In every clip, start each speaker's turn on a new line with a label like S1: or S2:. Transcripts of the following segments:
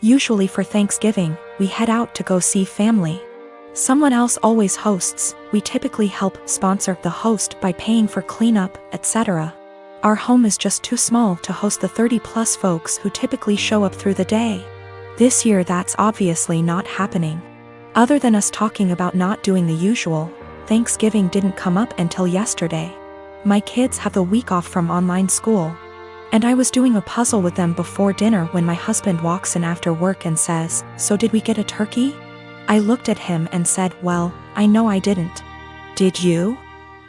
S1: Usually for Thanksgiving, we head out to go see family. Someone else always hosts. We typically help sponsor the host by paying for cleanup, etc. Our home is just too small to host the 30+ folks who typically show up through the day. This year that's obviously not happening. Other than us talking about not doing the usual, Thanksgiving didn't come up until yesterday. My kids have the week off from online school, and I was doing a puzzle with them before dinner when my husband walks in after work and says, "So did we get a turkey?" I looked at him and said, "Well, I know I didn't." "Did you?"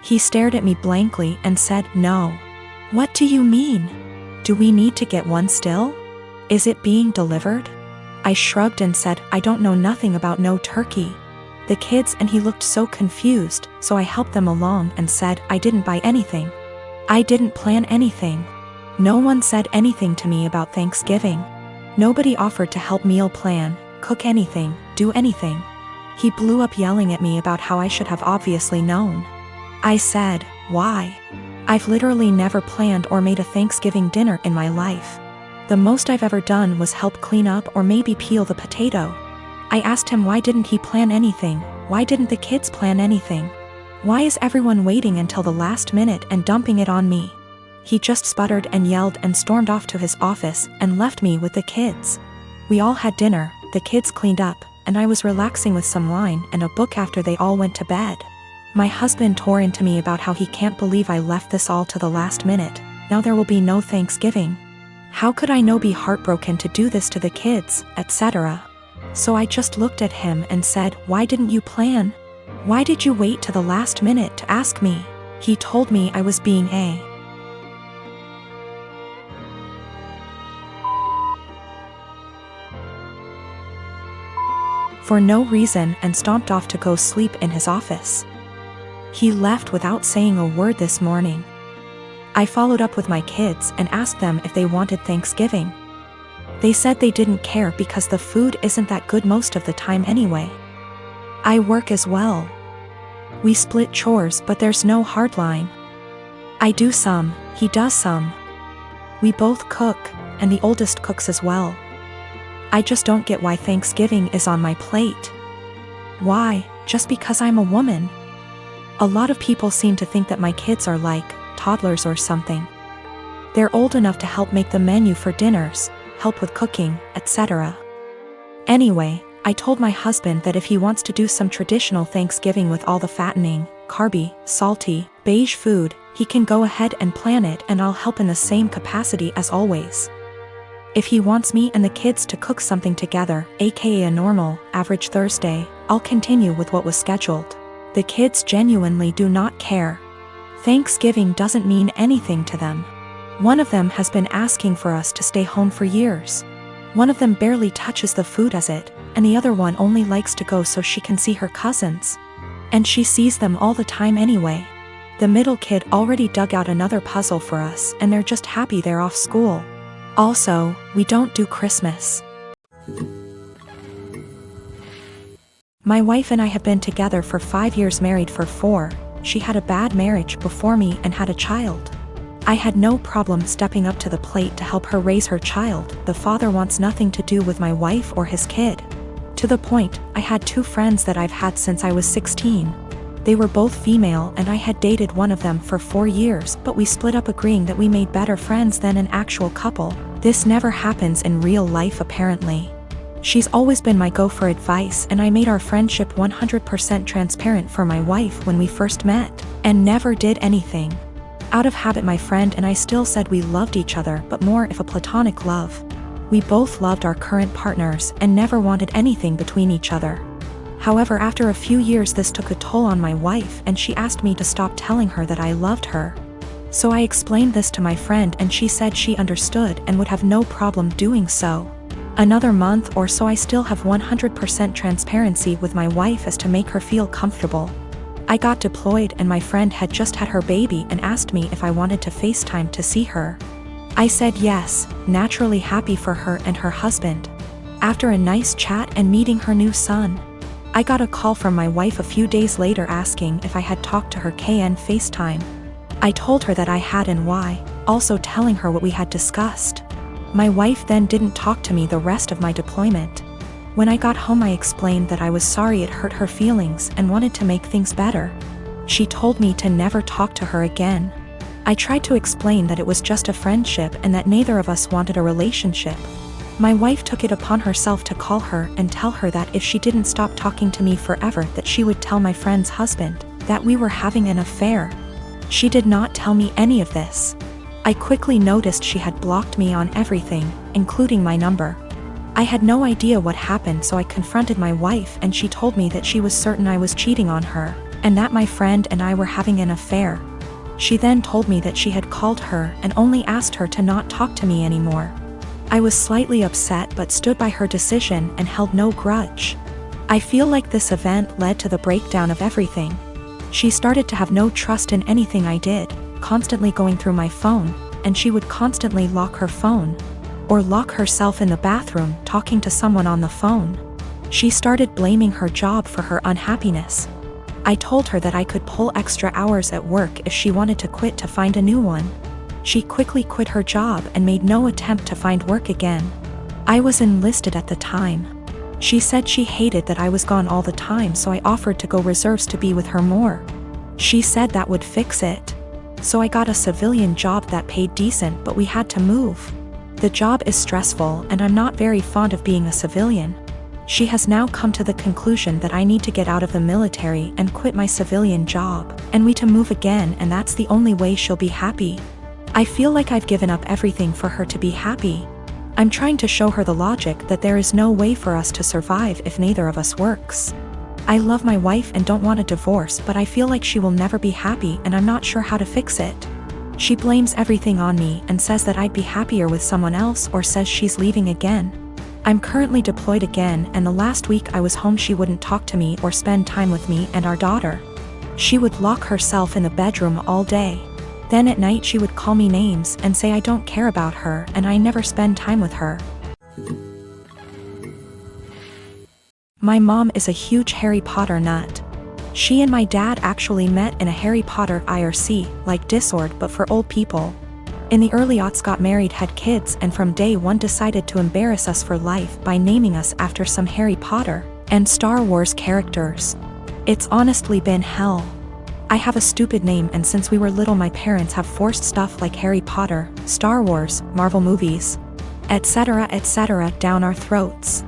S1: He stared at me blankly and said, "No." "What do you mean? Do we need to get one still? Is it being delivered?" I shrugged and said, "I don't know nothing about no turkey." The kids and he looked so confused, so I helped them along and said, "I didn't buy anything. I didn't plan anything. No one said anything to me about Thanksgiving. Nobody offered to help meal plan, cook anything, do anything." He blew up yelling at me about how I should have obviously known. I said, "Why? I've literally never planned or made a Thanksgiving dinner in my life. The most I've ever done was help clean up or maybe peel the potato." I asked him why didn't he plan anything, why didn't the kids plan anything? Why is everyone waiting until the last minute and dumping it on me? He just sputtered and yelled and stormed off to his office and left me with the kids. We all had dinner, the kids cleaned up, and I was relaxing with some wine and a book after they all went to bed. My husband tore into me about how he can't believe I left this all to the last minute. Now there will be no Thanksgiving. How could I not be heartbroken to do this to the kids, etc. So I just looked at him and said, "Why didn't you plan? Why did you wait to the last minute to ask me?" He told me I was being for no reason and stomped off to go sleep in his office. He left without saying a word this morning. I followed up with my kids and asked them if they wanted Thanksgiving. They said they didn't care because the food isn't that good most of the time anyway. I work as well. We split chores, but there's no hard line. I do some, he does some. We both cook, and the oldest cooks as well. I just don't get why Thanksgiving is on my plate. Why, just because I'm a woman? A lot of people seem to think that my kids are like toddlers or something. They're old enough to help make the menu for dinners, help with cooking, etc. Anyway, I told my husband that if he wants to do some traditional Thanksgiving with all the fattening, carby, salty, beige food, he can go ahead and plan it and I'll help in the same capacity as always. If he wants me and the kids to cook something together, aka a normal, average Thursday, I'll continue with what was scheduled. The kids genuinely do not care. Thanksgiving doesn't mean anything to them. One of them has been asking for us to stay home for years. One of them barely touches the food as it, and the other one only likes to go so she can see her cousins. And she sees them all the time anyway. The middle kid already dug out another puzzle for us and they're just happy they're off school. Also, we don't do Christmas. My wife and I have been together for 5 years, married for 4. She had a bad marriage before me and had a child. I had no problem stepping up to the plate to help her raise her child. The father wants nothing to do with my wife or his kid. To the point, I had 2 friends that I've had since I was 16. They were both female and I had dated one of them for 4 years, but we split up agreeing that we made better friends than an actual couple. This never happens in real life apparently. She's always been my go for advice and I made our friendship 100% transparent for my wife when we first met, and never did anything. Out of habit my friend and I still said we loved each other, but more if a platonic love. We both loved our current partners and never wanted anything between each other. However, after a few years this took a toll on my wife and she asked me to stop telling her that I loved her. So I explained this to my friend and she said she understood and would have no problem doing so. Another month or so I still have 100% transparency with my wife as to make her feel comfortable. I got deployed and my friend had just had her baby and asked me if I wanted to FaceTime to see her. I said yes, naturally happy for her and her husband. After a nice chat and meeting her new son, I got a call from my wife a few days later asking if I had talked to her KN FaceTime. I told her that I had and why, also telling her what we had discussed. My wife then didn't talk to me the rest of my deployment. When I got home, I explained that I was sorry it hurt her feelings and wanted to make things better. She told me to never talk to her again. I tried to explain that it was just a friendship and that neither of us wanted a relationship. My wife took it upon herself to call her and tell her that if she didn't stop talking to me forever, that she would tell my friend's husband that we were having an affair. She did not tell me any of this. I quickly noticed she had blocked me on everything, including my number. I had no idea what happened, so I confronted my wife and she told me that she was certain I was cheating on her and that my friend and I were having an affair. She then told me that she had called her and only asked her to not talk to me anymore. I was slightly upset but stood by her decision and held no grudge. I feel like this event led to the breakdown of everything. She started to have no trust in anything I did, constantly going through my phone, and she would constantly lock her phone or lock herself in the bathroom talking to someone on the phone. She started blaming her job for her unhappiness. I told her that I could pull extra hours at work if she wanted to quit to find a new one. She quickly quit her job and made no attempt to find work again. I was enlisted at the time. She said she hated that I was gone all the time, so I offered to go reserves to be with her more. She said that would fix it. So I got a civilian job that paid decent, but we had to move. The job is stressful and I'm not very fond of being a civilian. She has now come to the conclusion that I need to get out of the military and quit my civilian job, and we to move again, and that's the only way she'll be happy. I feel like I've given up everything for her to be happy. I'm trying to show her the logic that there is no way for us to survive if neither of us works. I love my wife and don't want a divorce, but I feel like she will never be happy and I'm not sure how to fix it. She blames everything on me and says that I'd be happier with someone else, or says she's leaving again. I'm currently deployed again, and the last week I was home she wouldn't talk to me or spend time with me and our daughter. She would lock herself in the bedroom all day. Then at night she would call me names and say I don't care about her and I never spend time with her. My mom is a huge Harry Potter nut. She and my dad actually met in a Harry Potter IRC, like Discord but for old people. In the early aughts got married, had kids, and from day one decided to embarrass us for life by naming us after some Harry Potter and Star Wars characters. It's honestly been hell. I have a stupid name, and since we were little my parents have forced stuff like Harry Potter, Star Wars, Marvel movies, etc. down our throats.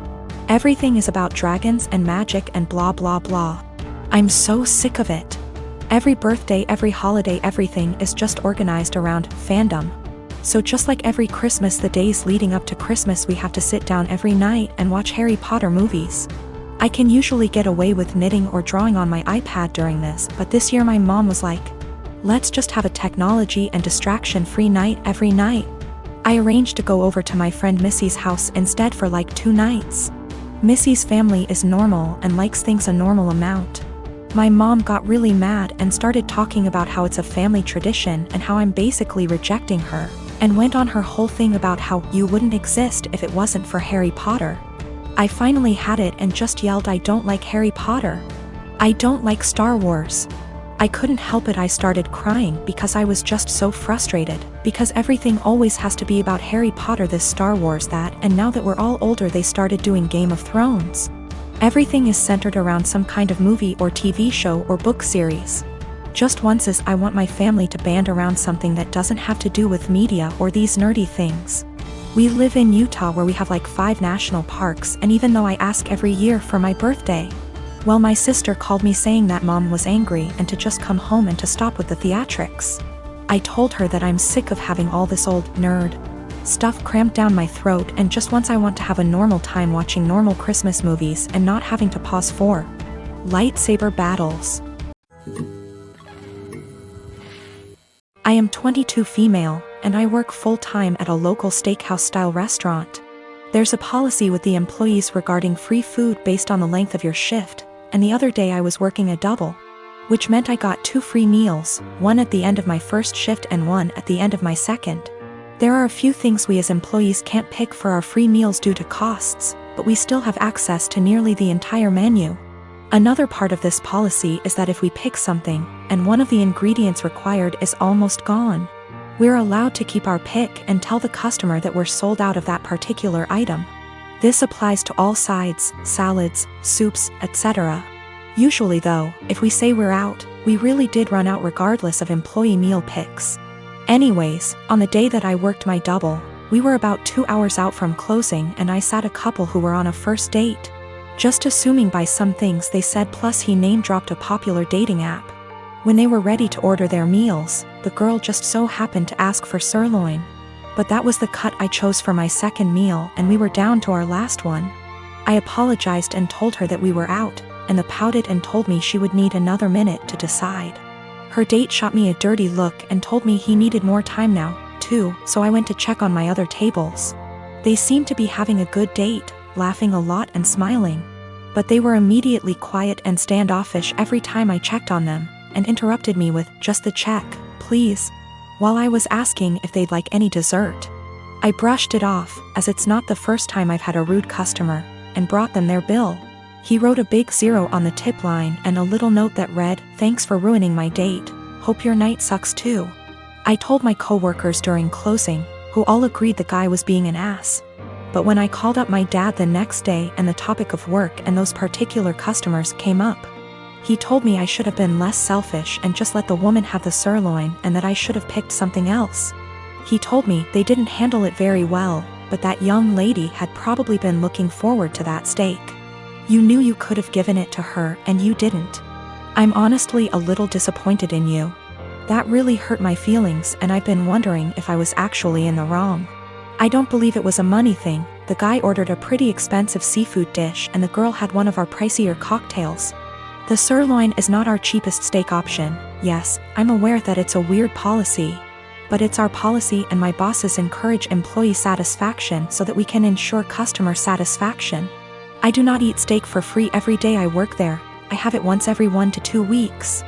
S1: Everything is about dragons and magic and blah blah blah. I'm so sick of it. Every birthday, every holiday, everything is just organized around fandom. So just like every Christmas, the days leading up to Christmas we have to sit down every night and watch Harry Potter movies. I can usually get away with knitting or drawing on my iPad during this, but this year my mom was like, let's just have a technology and distraction-free night every night. I arranged to go over to my friend Missy's house instead for like 2 nights. Missy's family is normal and likes things a normal amount. My mom got really mad and started talking about how it's a family tradition and how I'm basically rejecting her, and went on her whole thing about how you wouldn't exist if it wasn't for Harry Potter. I finally had it and just yelled, I don't like Harry Potter. I don't like Star Wars. I couldn't help it. I started crying because I was just so frustrated, because everything always has to be about Harry Potter, this, Star Wars, that, and now that we're all older they started doing Game of Thrones. Everything is centered around some kind of movie or TV show or book series. Just once is I want my family to band around something that doesn't have to do with media or these nerdy things. We live in Utah where we have like 5 national parks, and even though I ask every year for my birthday, well, my sister called me saying that mom was angry and to just come home and to stop with the theatrics. I told her that I'm sick of having all this old nerd stuff crammed down my throat, and just once I want to have a normal time watching normal Christmas movies and not having to pause for lightsaber battles. I am 22, female, and I work full-time at a local steakhouse-style restaurant. There's a policy with the employees regarding free food based on the length of your shift, and the other day I was working a double, which meant I got 2 free meals, one at the end of my first shift and one at the end of my second. There are a few things we as employees can't pick for our free meals due to costs, but we still have access to nearly the entire menu. Another part of this policy is that if we pick something, and one of the ingredients required is almost gone, We're allowed to keep our pick and tell the customer that we're sold out of that particular item. This applies to all sides, salads, soups, etc. Usually though, if we say we're out, we really did run out regardless of employee meal picks. Anyways, on the day that I worked my double, we were about 2 hours out from closing and I sat a couple who were on a first date. Just assuming by some things they said, plus he name-dropped a popular dating app. When they were ready to order their meals, the girl just so happened to ask for sirloin. But that was the cut I chose for my second meal and we were down to our last one. I apologized and told her that we were out, and the pouted and told me she would need another minute to decide. Her date shot me a dirty look and told me he needed more time now, too, so I went to check on my other tables. They seemed to be having a good date, laughing a lot and smiling. But they were immediately quiet and standoffish every time I checked on them, and interrupted me with, "Just the check, please," while I was asking if they'd like any dessert. I brushed it off, as it's not the first time I've had a rude customer, and brought them their bill. He wrote a big 0 on the tip line and a little note that read, "Thanks for ruining my date. Hope your night sucks too." I told my coworkers during closing, who all agreed the guy was being an ass. But when I called up my dad the next day and the topic of work and those particular customers came up, he told me I should have been less selfish and just let the woman have the sirloin and that I should have picked something else. He told me they didn't handle it very well, but that young lady had probably been looking forward to that steak. You knew you could have given it to her and you didn't. I'm honestly a little disappointed in you. That really hurt my feelings and I've been wondering if I was actually in the wrong. I don't believe it was a money thing. The guy ordered a pretty expensive seafood dish and the girl had one of our pricier cocktails. The sirloin is not our cheapest steak option. Yes, I'm aware that it's a weird policy. But it's our policy and my bosses encourage employee satisfaction so that we can ensure customer satisfaction. I do not eat steak for free every day I work there. I have it once every 1 to 2 weeks.